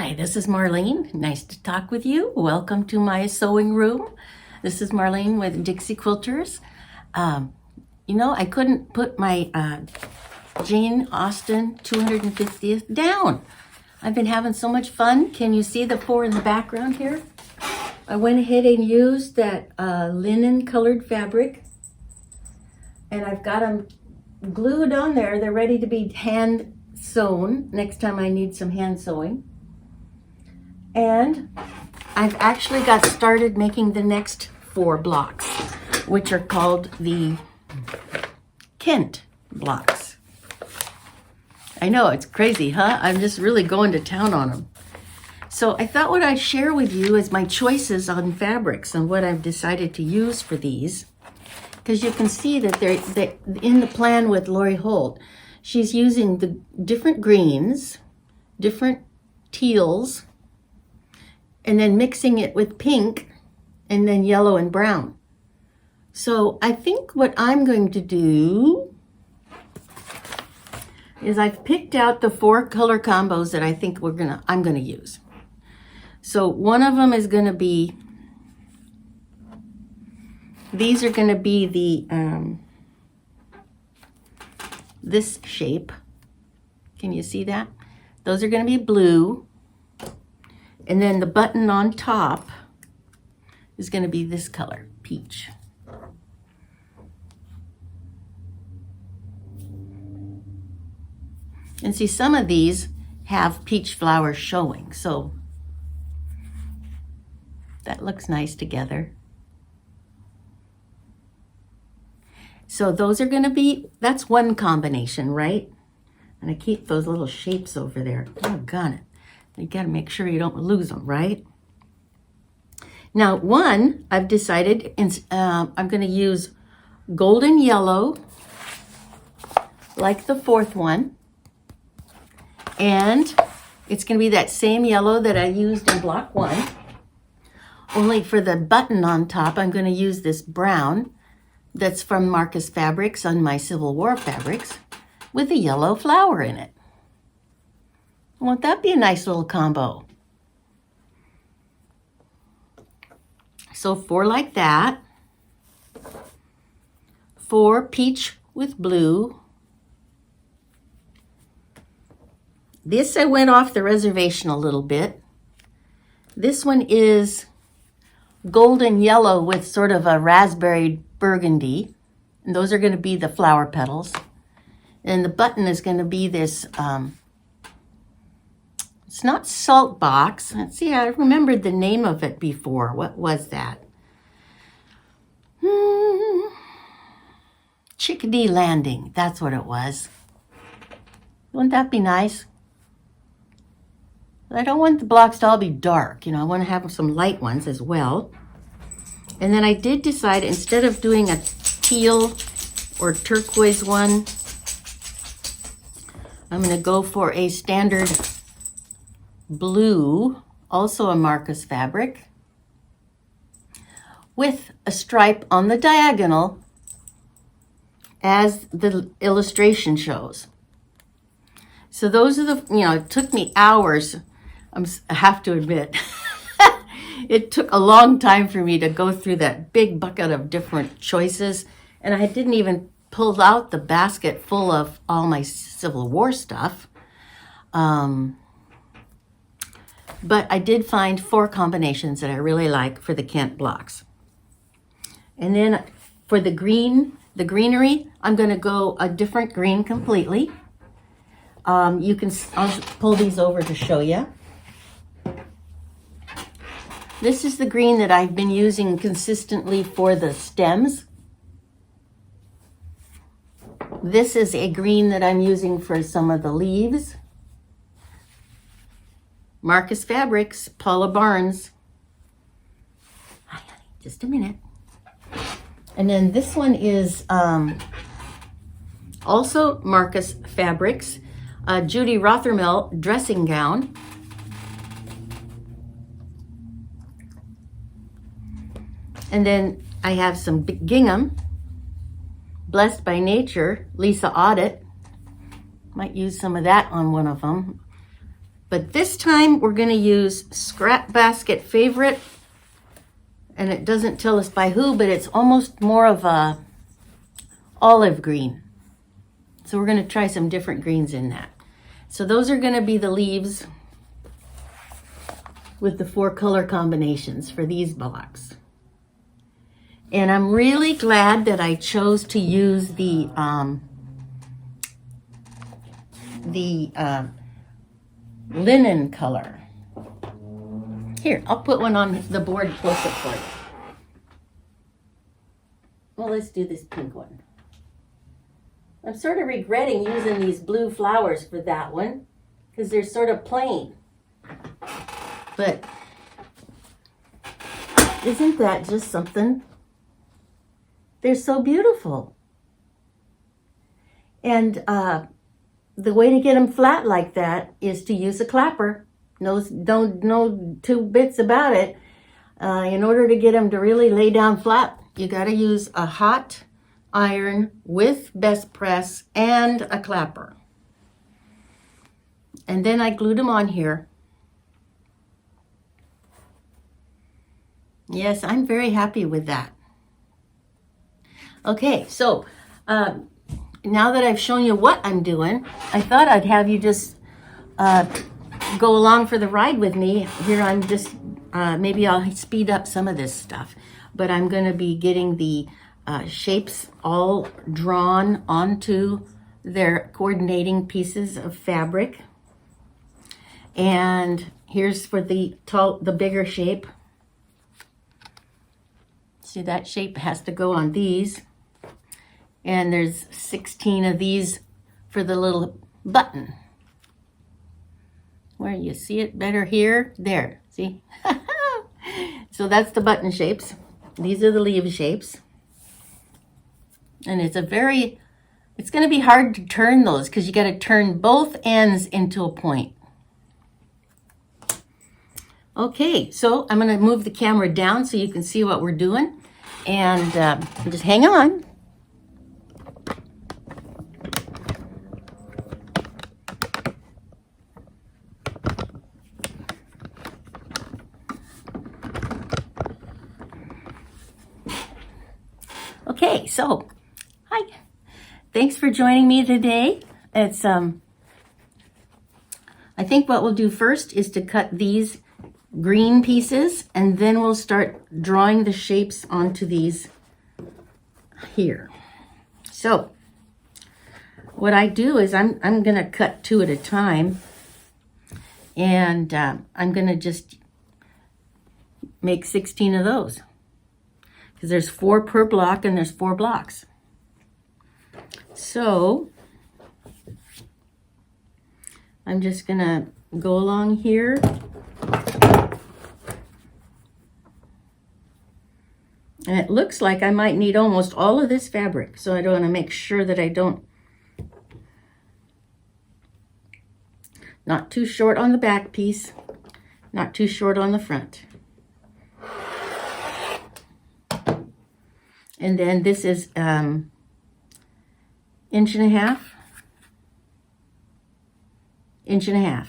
Hi, this is Marlene. Nice to talk with you. Welcome to my sewing room. This is Marlene with Dixie Quilters. I couldn't put my Jane Austen 250th down. I've been having so much fun. Can you see the four in the background here? I went ahead and used that linen colored fabric, and I've got them glued on there. They're ready to be hand sewn next time I need some hand sewing. And I've actually got started making the next 4 blocks, which are called the Kent blocks. I know, it's crazy, huh? I'm just really going to town on them. So I thought what I'd share with you is my choices on fabrics and what I've decided to use for these. Because you can see that they're in the plan with Lori Holt. She's using the different greens, different teals, and then mixing it with pink and then yellow and brown. So I think what I'm going to do is I've picked out the 4 color combos that I think I'm gonna use. So one of them is gonna be, these are gonna be the this shape. Can you see that? Those are gonna be blue. And then the button on top is going to be this color, peach. And see, some of these have peach flowers showing, so that looks nice together. So those are going to be, that's one combination, right? And I keep those little shapes over there. Doggone it. You got to make sure you don't lose them, right? Now, one, I've decided I'm going to use golden yellow, like the 4th one. And it's going to be that same yellow that I used in block 1. Only for the button on top, I'm going to use this brown that's from Marcus Fabrics on my Civil War fabrics with a yellow flower in it. Won't that be a nice little combo? So 4 like that. 4 peach with blue. This I went off the reservation a little bit. This one is golden yellow with sort of a raspberry burgundy. And those are going to be the flower petals. And the button is going to be this it's not salt box. Let's see, I remembered the name of it before. What was that? Chickadee Landing. That's what it was. Wouldn't that be nice? But I don't want the blocks to all be dark. I want to have some light ones as well. And then I did decide, instead of doing a teal or turquoise one, I'm going to go for a standard blue, also a Marcus fabric, with a stripe on the diagonal as the illustration shows. So those are the, it took me hours, I have to admit. It took a long time for me to go through that big bucket of different choices, and I didn't even pull out the basket full of all my Civil War stuff. But I did find 4 combinations that I really like for the Kent blocks. And then for the greenery, I'm going to go a different green completely. I'll pull these over to show you. This is the green that I've been using consistently for the stems. This is a green that I'm using for some of the leaves. Marcus Fabrics, Paula Barnes. Hi, honey, just a minute. And then this one is also Marcus Fabrics, Judy Rothermel dressing gown. And then I have some gingham, Blessed by Nature, Lisa Audit. Might use some of that on one of them. But this time we're going to use Scrap Basket Favorite. And it doesn't tell us by who, but it's almost more of a olive green. So we're going to try some different greens in that. So those are going to be the leaves with the 4 color combinations for these blocks. And I'm really glad that I chose to use the linen color. Here, I'll put one on the board closer for you. Well, let's do this pink one. I'm sort of regretting using these blue flowers for that one because they're sort of plain. But isn't that just something? They're so beautiful. And the way to get them flat like that is to use a clapper. No two bits about it. In order to get them to really lay down flat, you got to use a hot iron with best press and a clapper. And then I glued them on here. Yes, I'm very happy with that. Okay, so now that I've shown you what I'm doing, I thought I'd have you just go along for the ride with me. Here I'm just, maybe I'll speed up some of this stuff, but I'm going to be getting the shapes all drawn onto their coordinating pieces of fabric. And here's for the bigger shape. See, that shape has to go on these. And there's 16 of these for the little button. Where you see it better here? There, see? So that's the button shapes. These are the leaf shapes. And it's going to be hard to turn those because you got to turn both ends into a point. Okay, so I'm going to move the camera down so you can see what we're doing. And just hang on. Okay, so hi. Thanks for joining me today. It's I think what we'll do first is to cut these green pieces, and then we'll start drawing the shapes onto these here. So what I do is I'm going to cut 2 at a time, and I'm going to just make 16 of those because there's 4 per block and there's 4 blocks. So I'm just going to go along here. And it looks like I might need almost all of this fabric, so I want to make sure that I don't, not too short on the back piece, not too short on the front. And then this is 1.5 inches.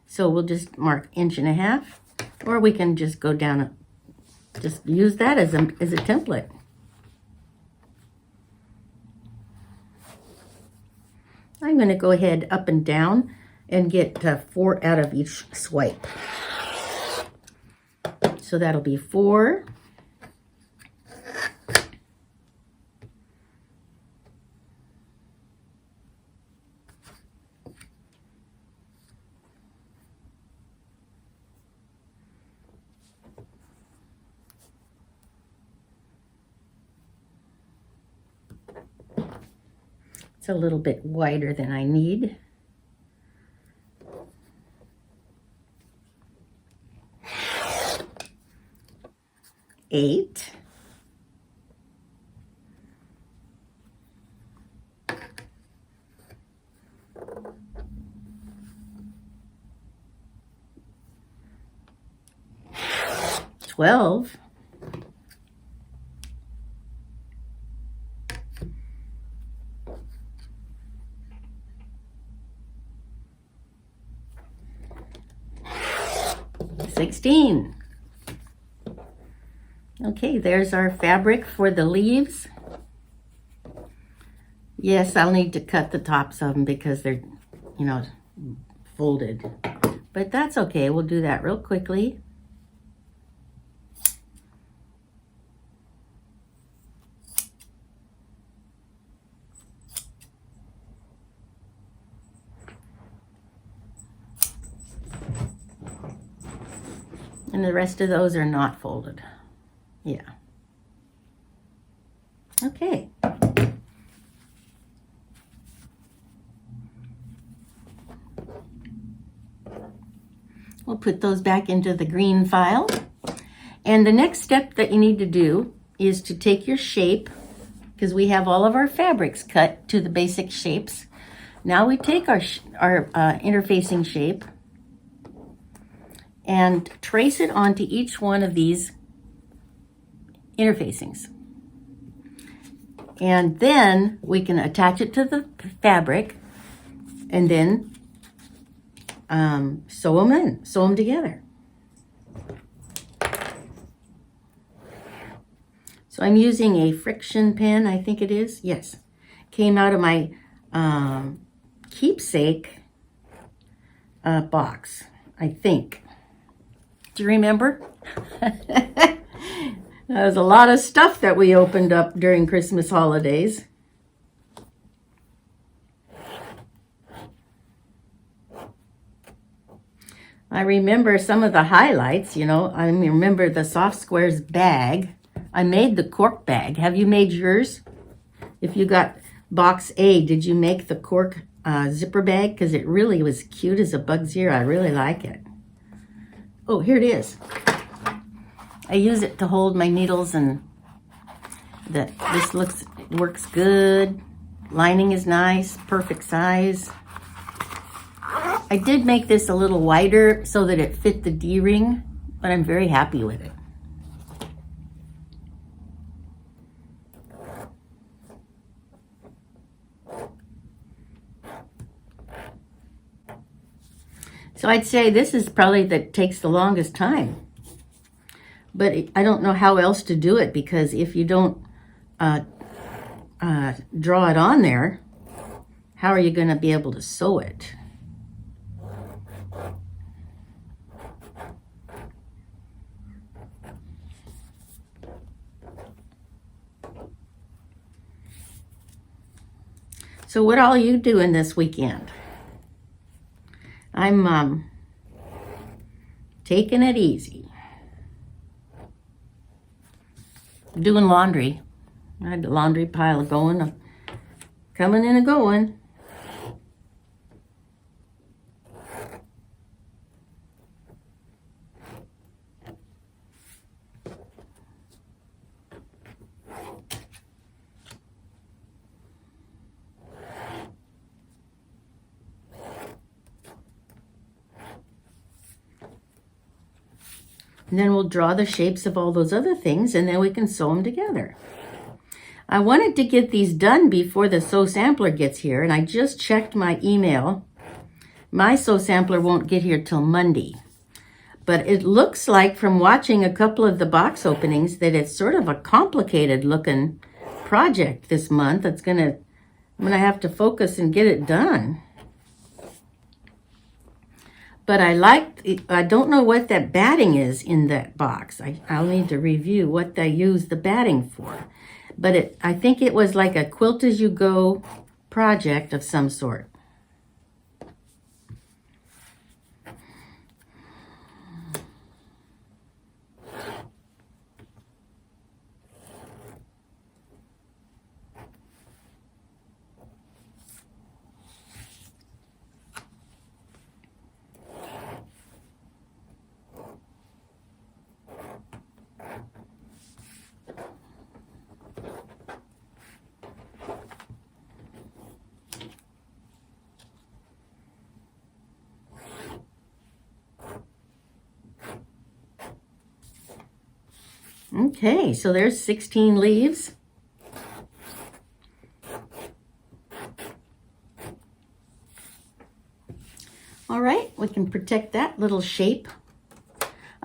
So we'll just mark 1.5 inches, or we can just go down, just use that as a template. I'm going to go ahead up and down and get 4 out of each swipe. So that'll be 4. It's a little bit wider than I need. Eight. $12. 14. 16. Okay, there's our fabric for the leaves. Yes, I'll need to cut the tops of them because they're, folded. But that's okay, we'll do that real quickly. And the rest of those are not folded. Yeah. Okay. We'll put those back into the green file. And the next step that you need to do is to take your shape, because we have all of our fabrics cut to the basic shapes. Now we take our interfacing shape and trace it onto each one of these interfacings. And then we can attach it to the fabric and then sew them together. So I'm using a friction pen, I think it is. Yes. Came out of my keepsake box, I think. Do you remember? There was a lot of stuff that we opened up during Christmas holidays. I remember some of the highlights, I remember the Soft Squares bag. I made the cork bag. Have you made yours? If you got box A, did you make the cork zipper bag? Because it really was cute as a bug's ear. I really like it. Oh, here it is. I use it to hold my needles, and this works good. Lining is nice, perfect size. I did make this a little wider so that it fit the D-ring, but I'm very happy with it. So I'd say this is probably that takes the longest time. But I don't know how else to do it, because if you don't draw it on there, how are you going to be able to sew it? So what all you doing this weekend? I'm taking it easy. Doing laundry. I had the laundry pile going, coming and going. And then we'll draw the shapes of all those other things, and then we can sew them together. I wanted to get these done before the sew sampler gets here, and I just checked my email. My sew sampler won't get here till Monday. But it looks like, from watching a couple of the box openings, that it's sort of a complicated looking project this month. I'm gonna have to focus and get it done. But I don't know what that batting is in that box. I'll need to review what they use the batting for. But I think it was like a quilt as you go project of some sort. Okay, so there's 16 leaves. All right, we can protect that little shape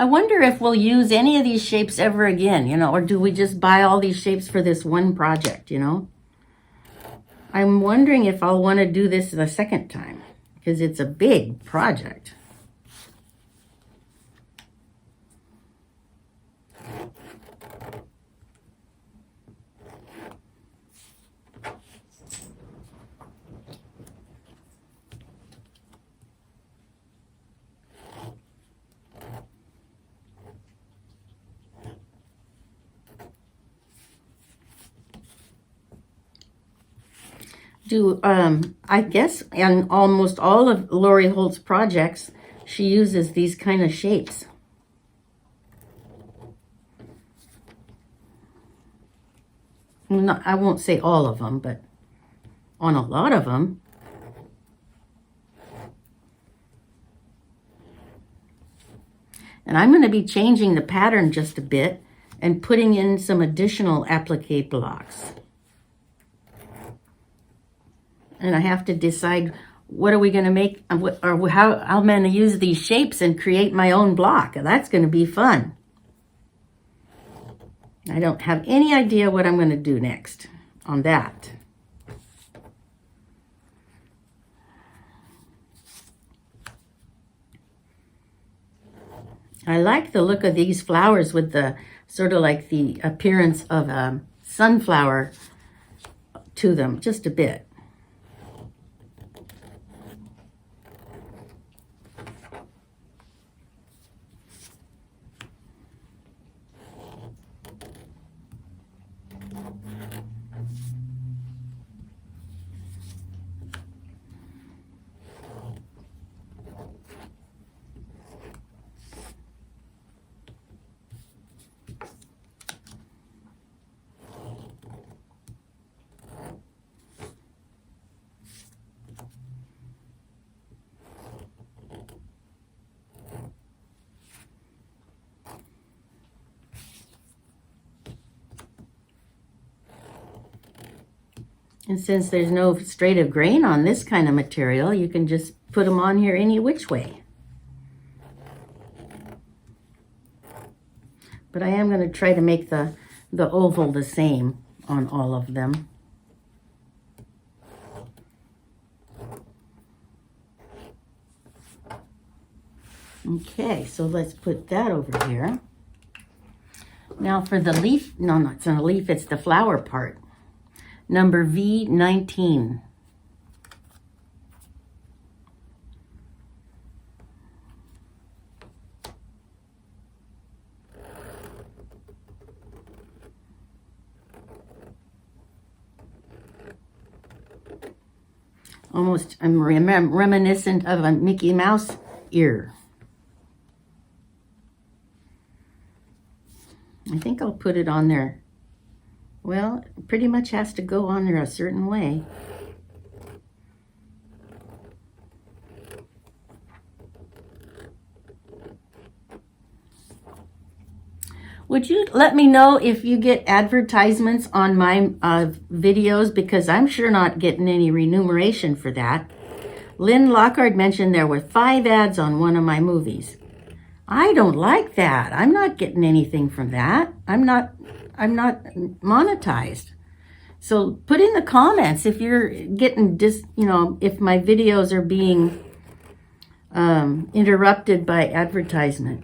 I wonder if we'll use any of these shapes ever again, you know, or do we just buy all these shapes for this one project, you know? I'm wondering if I'll want to do this the second time because it's a big project. I guess in almost all of Lori Holt's projects, she uses these kind of shapes. I won't say all of them, but on a lot of them. And I'm going to be changing the pattern just a bit and putting in some additional applique blocks. And I have to decide what are we going to make, or how I'm going to use these shapes and create my own block. That's going to be fun. I don't have any idea what I'm going to do next on that. I like the look of these flowers with the sort of like the appearance of a sunflower to them, just a bit. And since there's no straight of grain on this kind of material, you can just put them on here any which way. But I am going to try to make the oval the same on all of them. Okay, so let's put that over here. Now for the leaf, no, it's not a leaf, it's the flower part. Number V19. Almost, I'm reminiscent of a Mickey Mouse ear. I think I'll put it on there. Well, it pretty much has to go on there a certain way. Would you let me know if you get advertisements on my videos, because I'm sure not getting any remuneration for that. Lynn Lockhart mentioned there were 5 ads on one of my movies. I don't like that. I'm not getting anything from that. I'm not monetized. So put in the comments if you're getting if my videos are being interrupted by advertisement.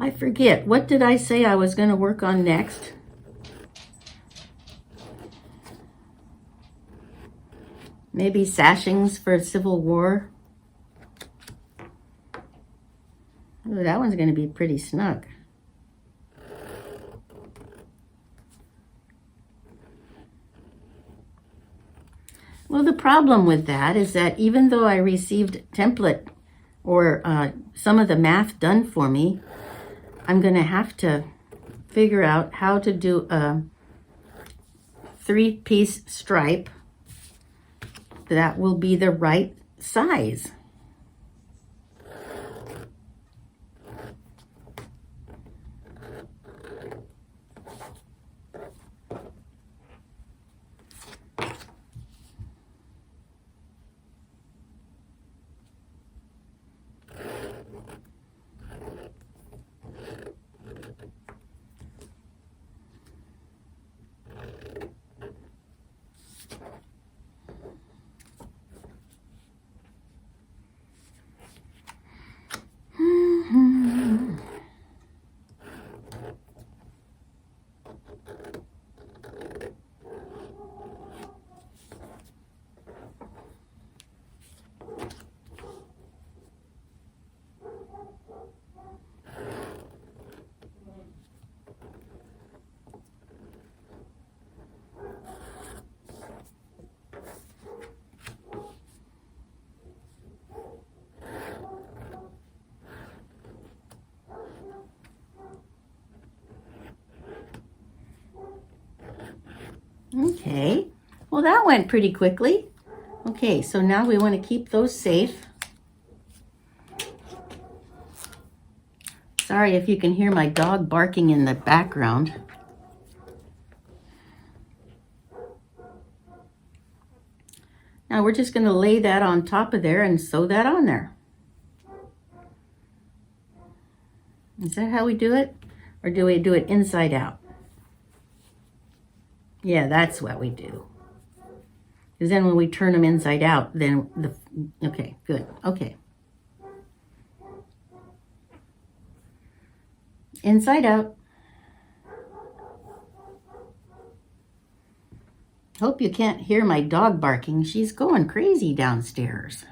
I forget, what did I say I was going to work on next? Maybe sashings for Civil War. Ooh, that one's going to be pretty snug. Well, the problem with that is that even though I received template or some of the math done for me, I'm going to have to figure out how to do a 3-piece stripe that will be the right size. Okay, well that went pretty quickly. Okay, so now we want to keep those safe. Sorry if you can hear my dog barking in the background. Now we're just going to lay that on top of there and sew that on there. Is that how we do it? Or do we do it inside out? Yeah, that's what we do. Because then when we turn them inside out, then okay, good, okay. Inside out. Hope you can't hear my dog barking. She's going crazy downstairs.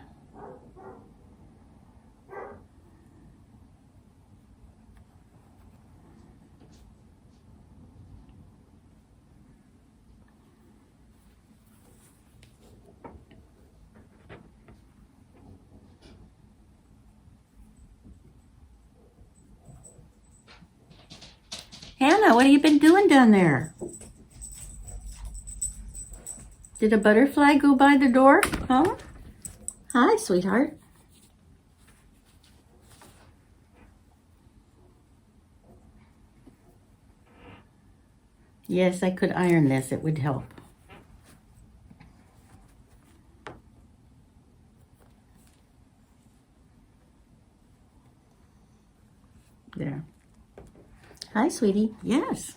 Hannah, what have you been doing down there? Did a butterfly go by the door? Huh? Hi, sweetheart. Yes, I could iron this. It would help. There. Hi, sweetie. Yes.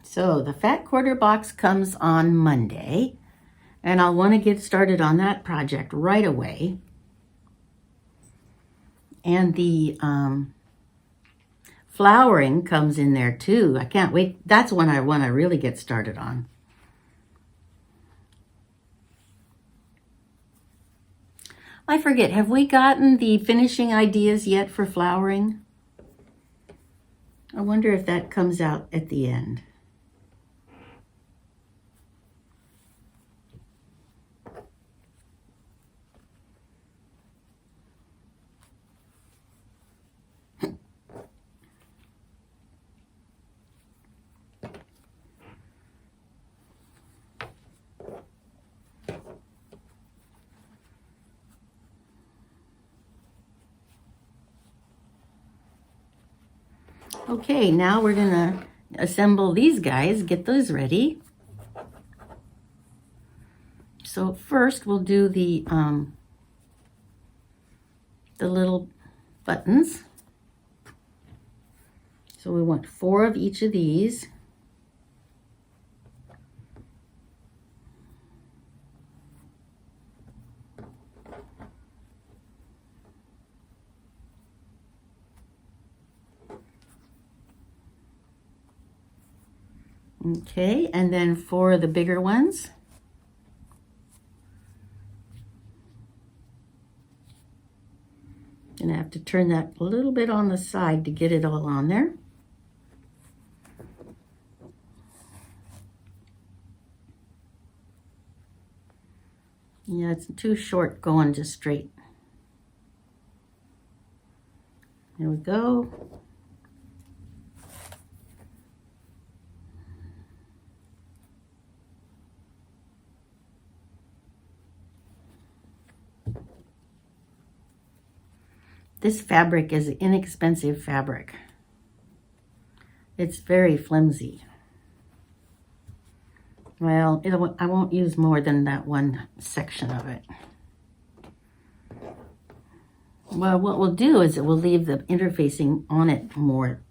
So the fat quarter box comes on Monday, and I'll want to get started on that project right away. And the flowering comes in there too. I can't wait. That's when I want to really get started on. I forget, have we gotten the finishing ideas yet for flowering? I wonder if that comes out at the end. Okay, now we're gonna assemble these guys, get those ready. So first we'll do the little buttons. So we want 4 of each of these. Okay, and then 4 of the bigger ones. And I have to turn that a little bit on the side to get it all on there. Yeah, it's too short going just straight. There we go. This fabric is inexpensive fabric. It's very flimsy. Well, I won't use more than that one section of it. Well, what we'll do is we'll leave the interfacing on it more.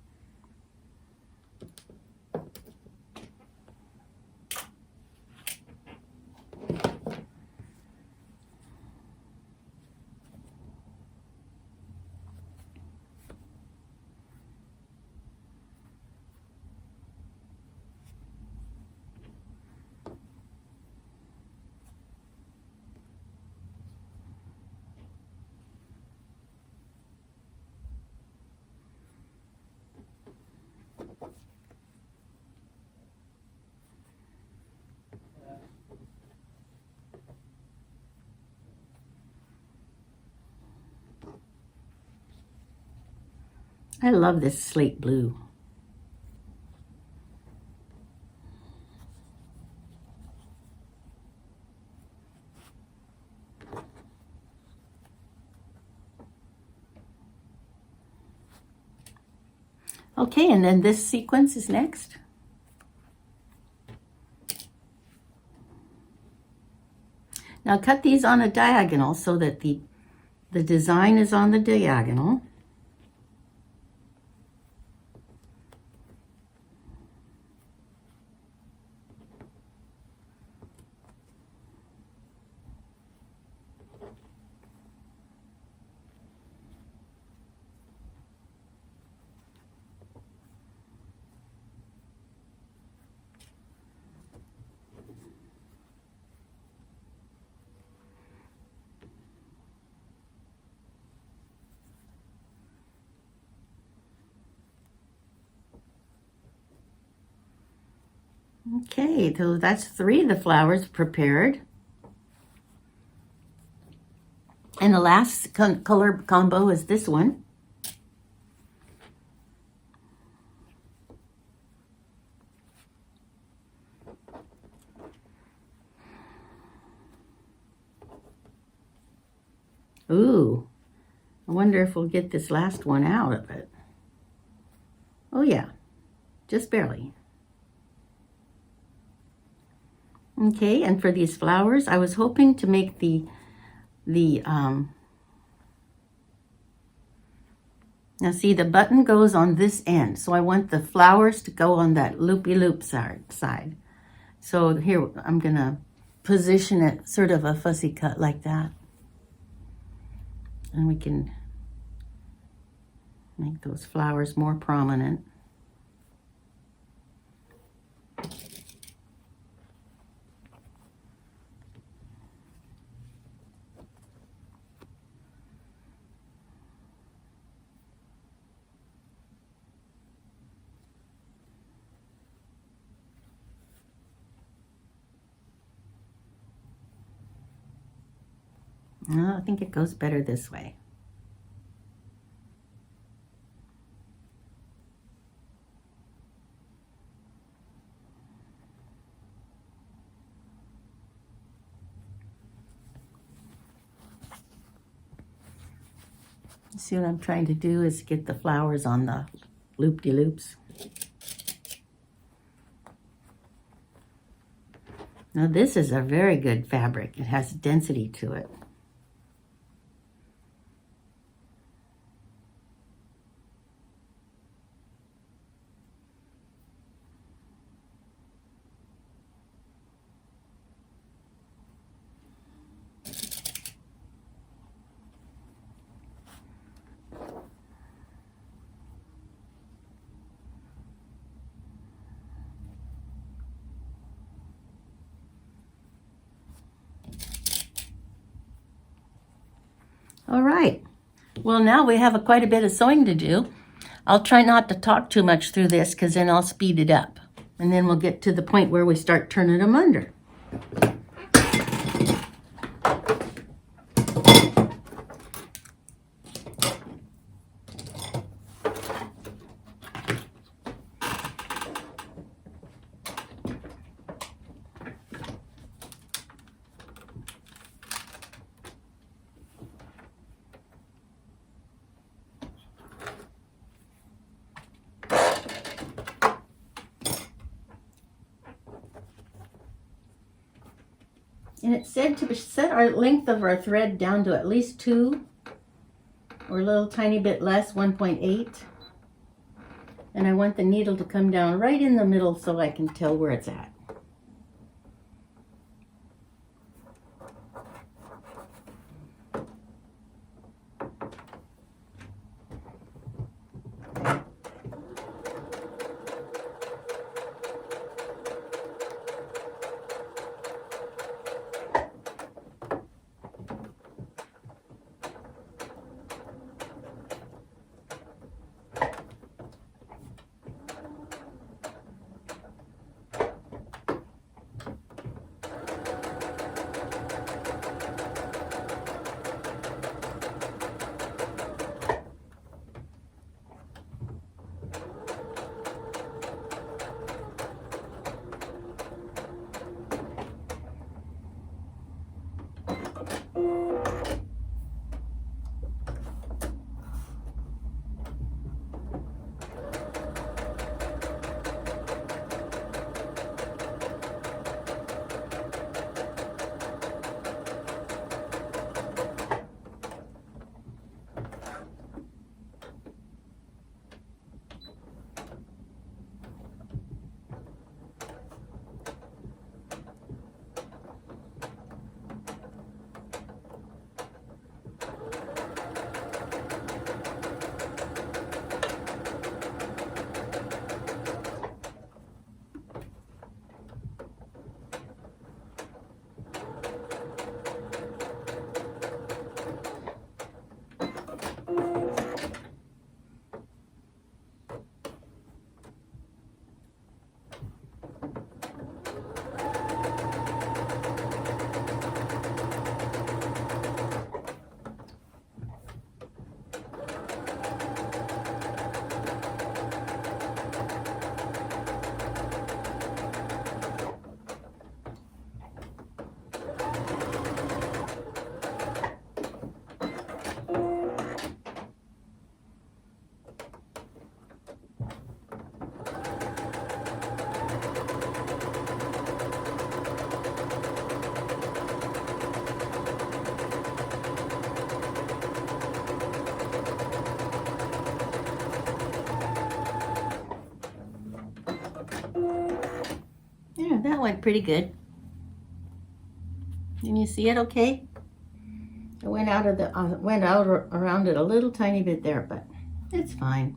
I love this slate blue. Okay, and then this sequence is next. Now cut these on a diagonal so that the design is on the diagonal. Okay, so that's 3 of the flowers prepared. And the last color combo is this one. Ooh, I wonder if we'll get this last one out of it. Oh yeah, just barely. Okay, and for these flowers, I was hoping to make now see, the button goes on this end, so I want the flowers to go on that loopy-loop side. So here, I'm gonna position it sort of a fussy cut like that. And we can make those flowers more prominent. No, I think it goes better this way. See, what I'm trying to do is get the flowers on the loop-de-loops. Now this is a very good fabric. It has density to it. All right, well now we have quite a bit of sewing to do. I'll try not to talk too much through this because then I'll speed it up. And then we'll get to the point where we start turning them under. And it said to set our length of our thread down to at least 2 or a little tiny bit less, 1.8. And I want the needle to come down right in the middle so I can tell where it's at. Yeah, that went pretty good. Can you see it okay? I went out around it a little tiny bit there, but it's fine.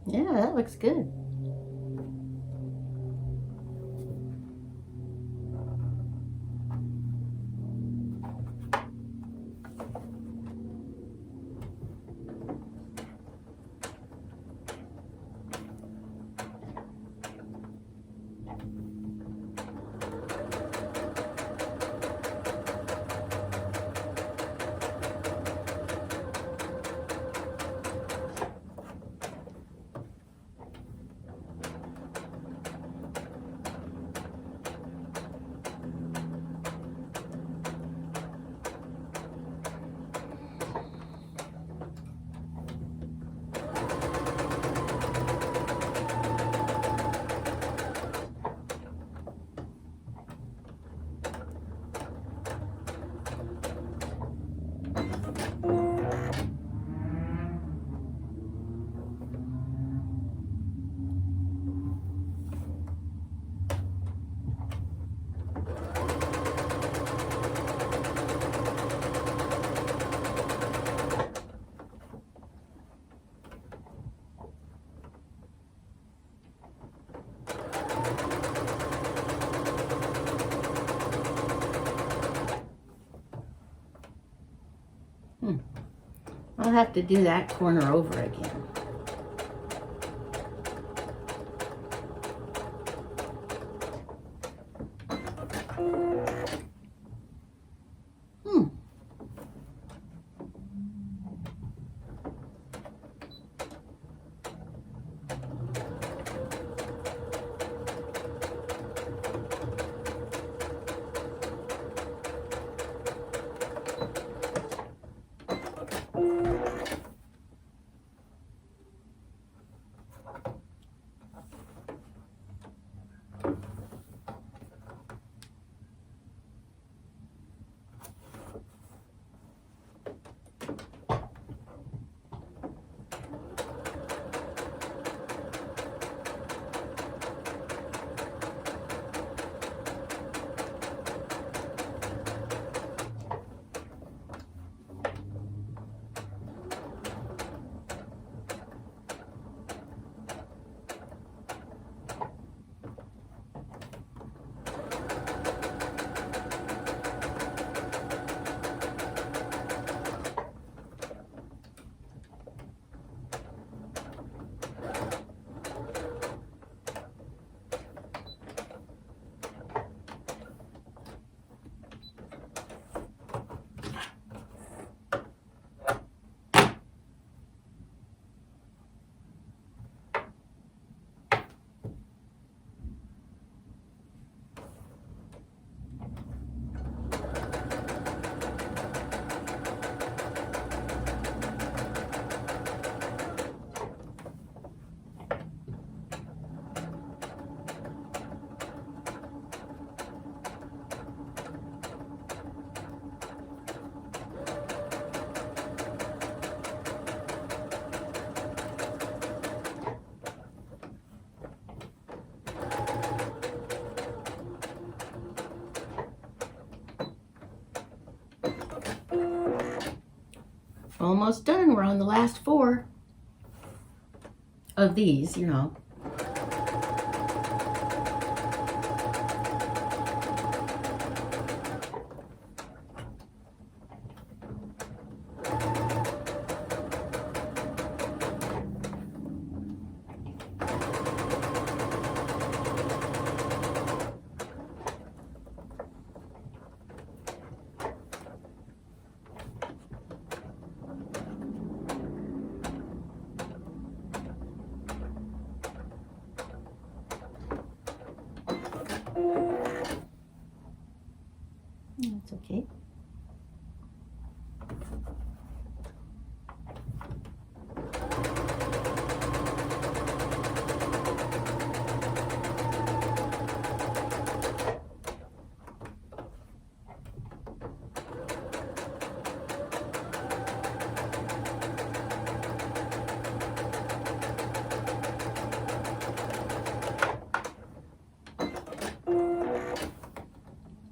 Yeah, that looks good. I'll have to do that corner over again. Almost done. We're on the last 4 of these, you know. That's okay.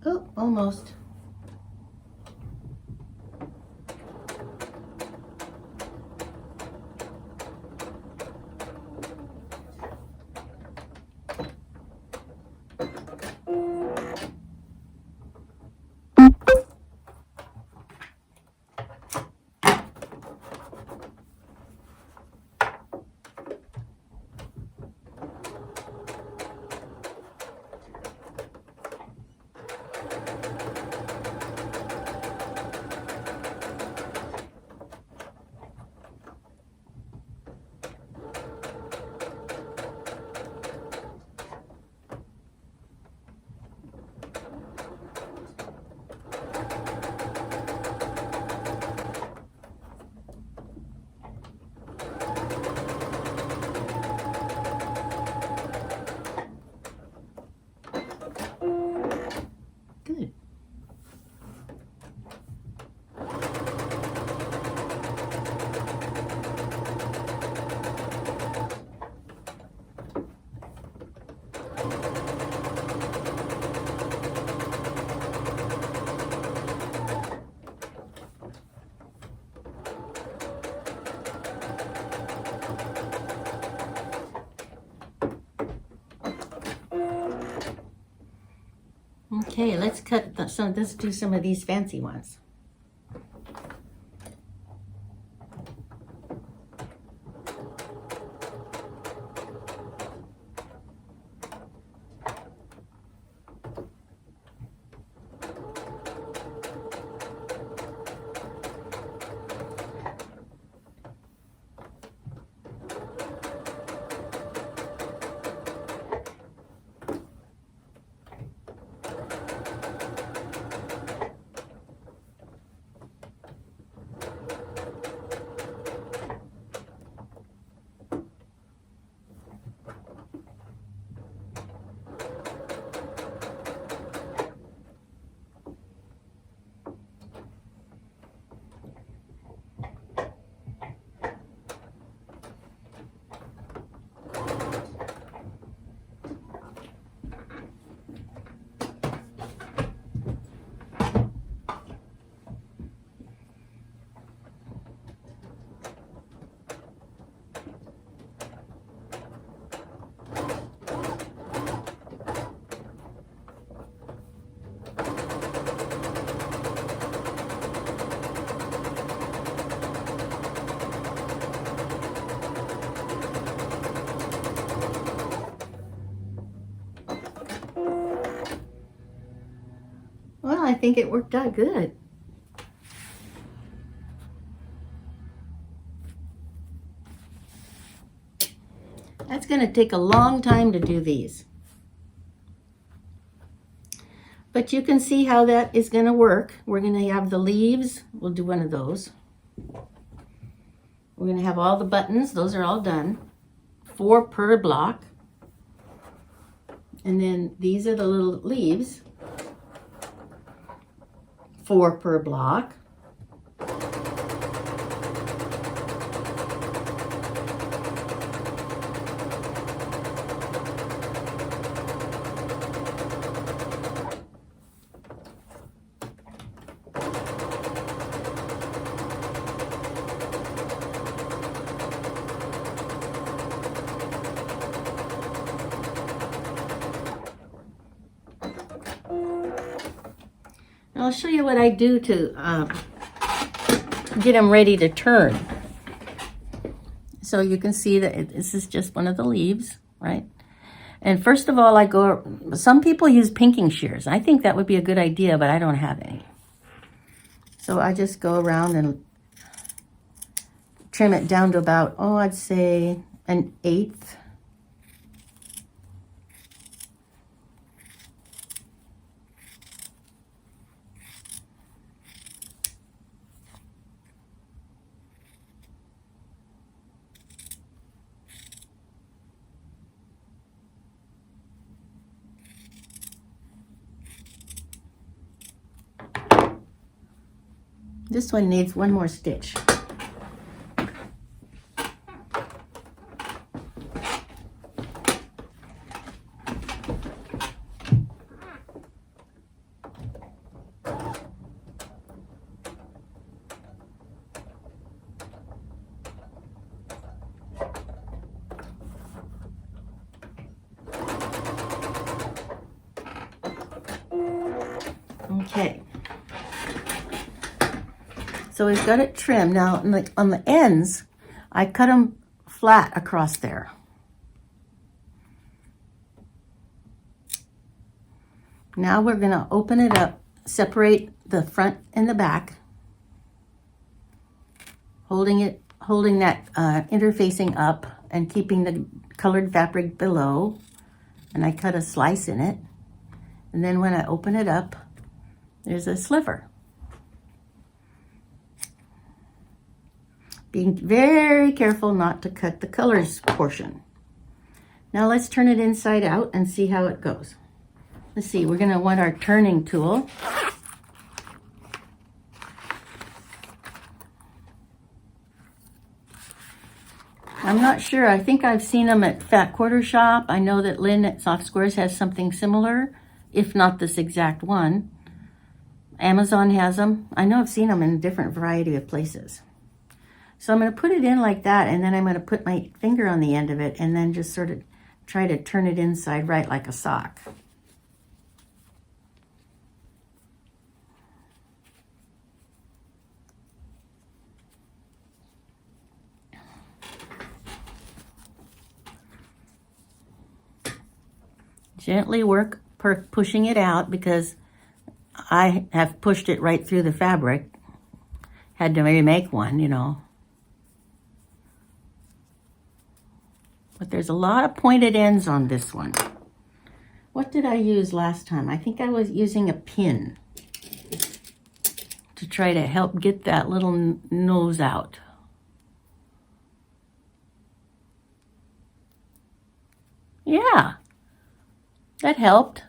Oh, almost. Good. Okay, let's let's do some of these fancy ones. Well, I think it worked out good. That's going to take a long time to do these. But you can see how that is going to work. We're going to have the leaves. We'll do one of those. We're going to have all the buttons. Those are all done. 4 per block. And then these are the little leaves. 4 per block. I'll show you what I do to get them ready to turn. So you can see that this is just one of the leaves, right? And first of all, some people use pinking shears. I think that would be a good idea, but I don't have any. So I just go around and trim it down to about, I'd say 1/8. This one needs one more stitch. Okay. So we've got it trimmed. Now on the ends, I cut them flat across there. Now we're going to open it up, separate the front and the back, holding that interfacing up and keeping the colored fabric below. And I cut a slice in it. And then when I open it up, there's a sliver. Being very careful not to cut the colors portion. Now let's turn it inside out and see how it goes. Let's see, we're gonna want our turning tool. I'm not sure, I think I've seen them at Fat Quarter Shop. I know that Lynn at Soft Squares has something similar, if not this exact one. Amazon has them. I know I've seen them in a different variety of places. So I'm going to put it in like that, and then I'm going to put my finger on the end of it and then just sort of try to turn it inside right like a sock. Gently work pushing it out because I have pushed it right through the fabric. Had to maybe make one, you know. But there's a lot of pointed ends on this one. What did I use last time? I think I was using a pin to try to help get that little nose out. Yeah, that helped.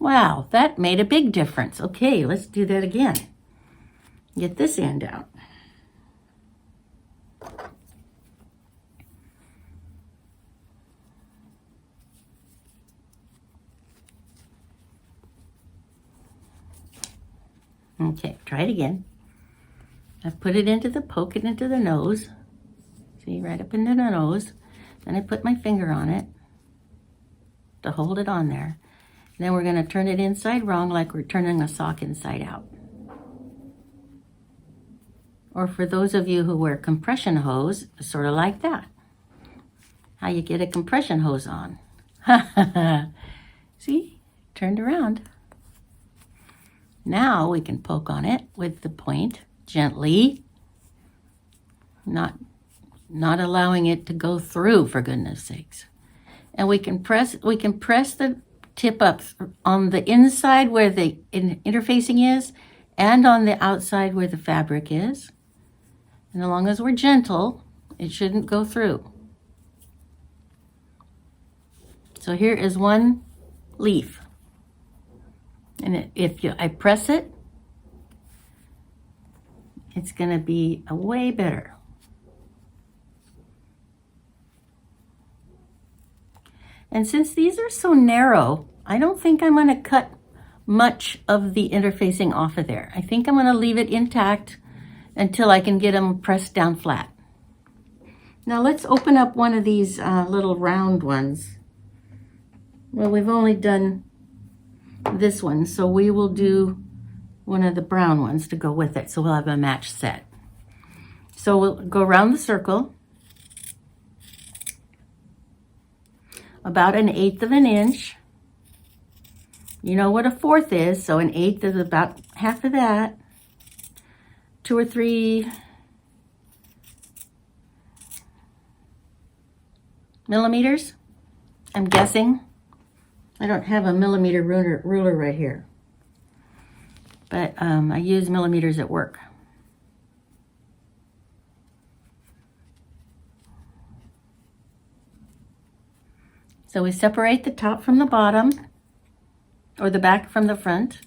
Wow, that made a big difference. Okay, let's do that again. Get this end out. Okay, try it again. I've put it into poke it into the nose. See, right up into the nose. Then I put my finger on it to hold it on there. Then we're going to turn it inside wrong like we're turning a sock inside out. Or for those of you who wear compression hose, sort of like that. How you get a compression hose on. See? Turned around. Now we can poke on it with the point gently. Not allowing it to go through, for goodness sakes. And we can press the tip up on the inside where the interfacing is and on the outside where the fabric is. And as long as we're gentle, it shouldn't go through. So here is one leaf. And I press it, it's going to be a way better. And since these are so narrow, I don't think I'm going to cut much of the interfacing off of there. I think I'm going to leave it intact until I can get them pressed down flat. Now let's open up one of these little round ones. Well, we've only done this one, so we will do one of the brown ones to go with it, so we'll have a match set. So we'll go around the circle about 1/8 of an inch. You know what 1/4 is, so 1/8 is about half of that. 2 or 3 millimeters, I'm guessing. I don't have a millimeter ruler right here, but I use millimeters at work. So we separate the top from the bottom, or the back from the front,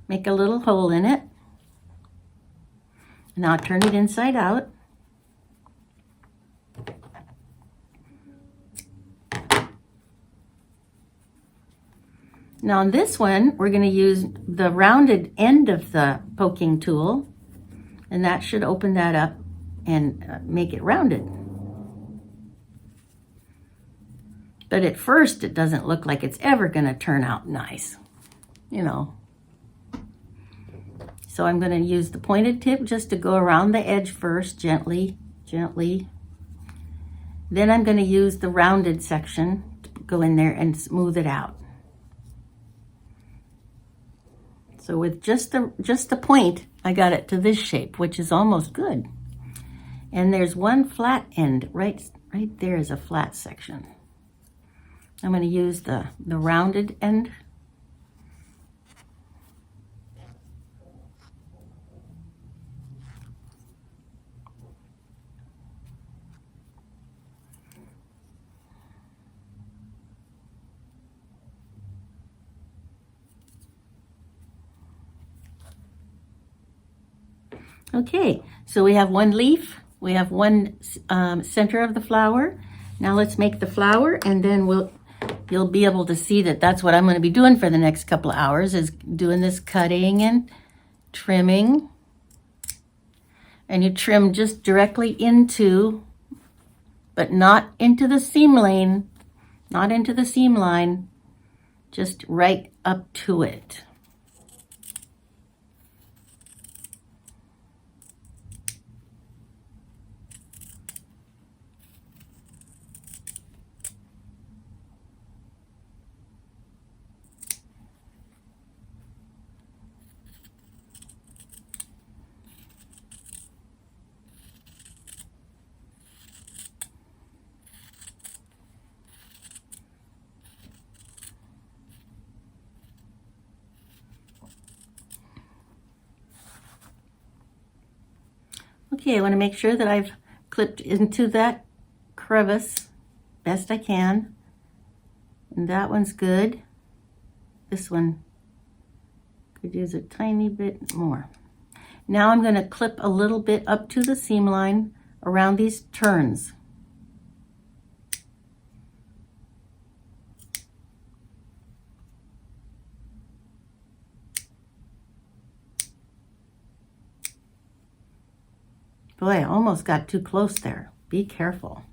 make a little hole in it. Now turn it inside out. Now on this one, we're going to use the rounded end of the poking tool, and that should open that up and make it rounded. But at first, it doesn't look like it's ever going to turn out nice, you know. So I'm going to use the pointed tip just to go around the edge first, gently, gently. Then I'm going to use the rounded section to go in there and smooth it out. So with just the point, I got it to this shape, which is almost good. And there's one flat end, right there is a flat section. I'm going to use the rounded end. Okay, so we have one leaf, we have one center of the flower. Now let's make the flower, and then you'll be able to see that that's what I'm going to be doing for the next couple of hours, is doing this cutting and trimming. And you trim just directly into, but not into the seam line, just right up to it. Okay, I want to make sure that I've clipped into that crevice best I can. And that one's good. This one could use a tiny bit more. Now I'm going to clip a little bit up to the seam line around these turns. Boy, I almost got too close there. Be careful.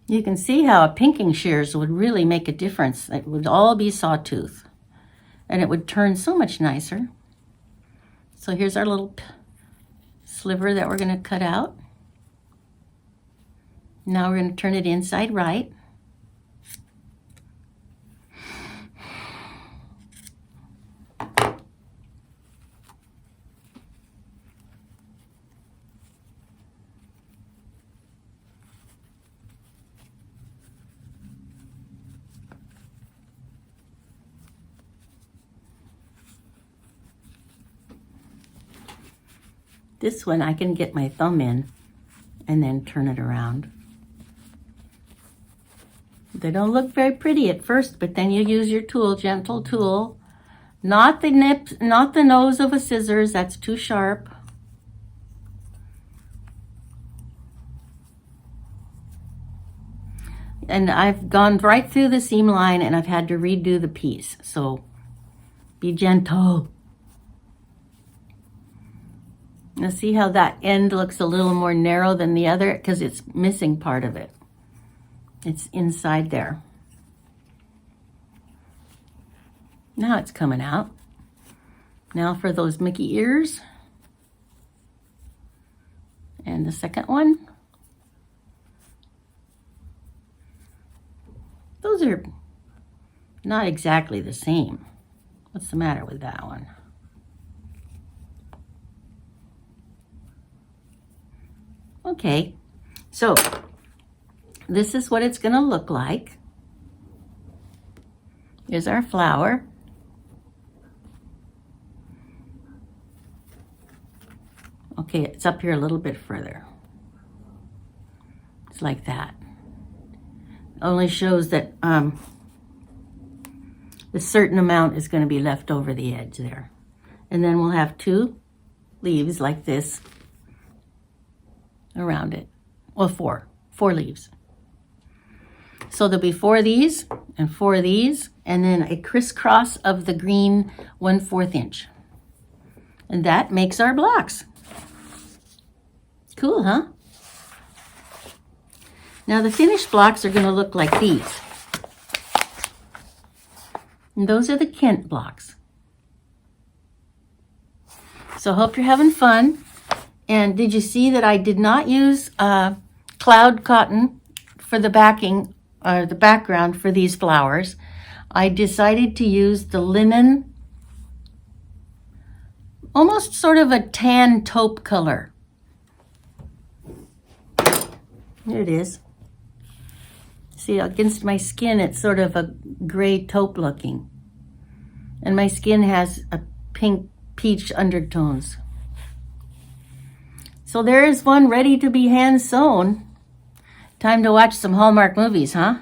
You can see how a pinking shears would really make a difference. It would all be sawtooth, and it would turn so much nicer. So here's our little sliver that we're going to cut out. Now we're going to turn it inside right. This one I can get my thumb in and then turn it around. They don't look very pretty at first, but then you use your tool, gentle tool. Not the nip, not the nose of a scissors, that's too sharp. And I've gone right through the seam line and I've had to redo the piece, so be gentle. Now see how that end looks a little more narrow than the other, because it's missing part of it. It's inside there. Now it's coming out. Now for those Mickey ears. And the second one. Those are not exactly the same. What's the matter with that one? Okay, so this is what it's going to look like. Here's our flower. Okay, it's up here a little bit further. It's like that. Only shows that a certain amount is going to be left over the edge there. And then we'll have two leaves like this around it. Well, four leaves. So there'll be 4 of these and 4 of these, and then a crisscross of the green 1/4 inch. And that makes our blocks. Cool, huh? Now the finished blocks are going to look like these. And those are the Kent blocks. So hope you're having fun. And did you see that I did not use cloud cotton for the backing or the background for these flowers? I decided to use the linen, almost sort of a tan taupe color. Here it is. See, against my skin, it's sort of a gray taupe looking. And my skin has a pink peach undertones. So there is one ready to be hand sewn. Time to watch some Hallmark movies, huh?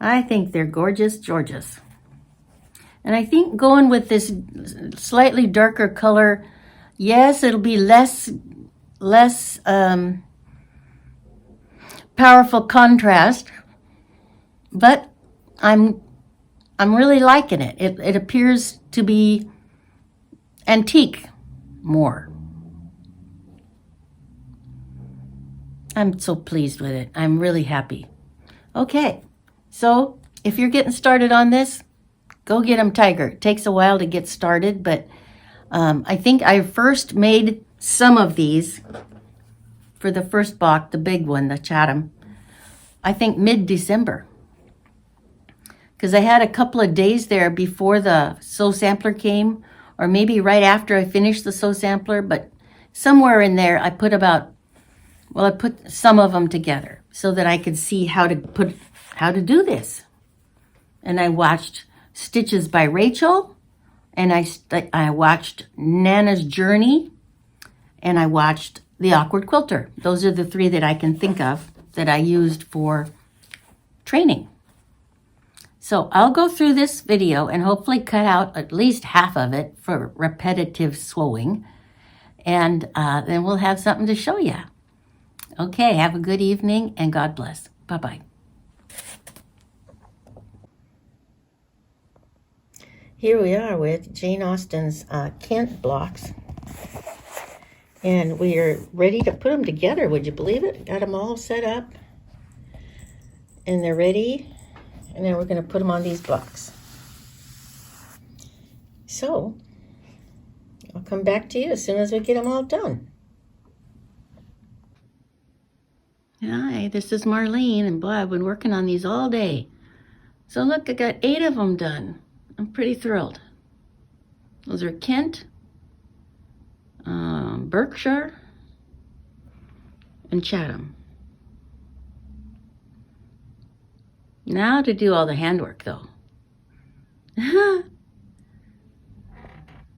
I think they're gorgeous, Georges. And I think going with this slightly darker color, yes, it'll be less powerful contrast, but I'm really liking it. It appears to be antique more. I'm so pleased with it. I'm really happy. Okay, so if you're getting started on this, go get them, Tiger. It takes a while to get started, but I think I first made some of these for the first box, the big one, the Chatham, I think mid-December. Because I had a couple of days there before the sew sampler came, or maybe right after I finished the sew sampler, but somewhere in there I put I put some of them together so that I could see how to do this. And I watched Stitches by Rachel, and I watched Nana's Journey, and I watched The Awkward Quilter. Those are the three that I can think of that I used for training. So I'll go through this video and hopefully cut out at least half of it for repetitive sewing. And then we'll have something to show you. Okay, have a good evening and God bless. Bye-bye. Here we are with Jane Austen's Kent blocks. And we are ready to put them together. Would you believe it? Got them all set up. And they're ready. And then we're going to put them on these blocks. So, I'll come back to you as soon as we get them all done. Hi, this is Marlene, and boy, I've been working on these all day. So look, I got 8 of them done. I'm pretty thrilled. Those are Kent, Berkshire, and Chatham. Now to do all the handwork, though.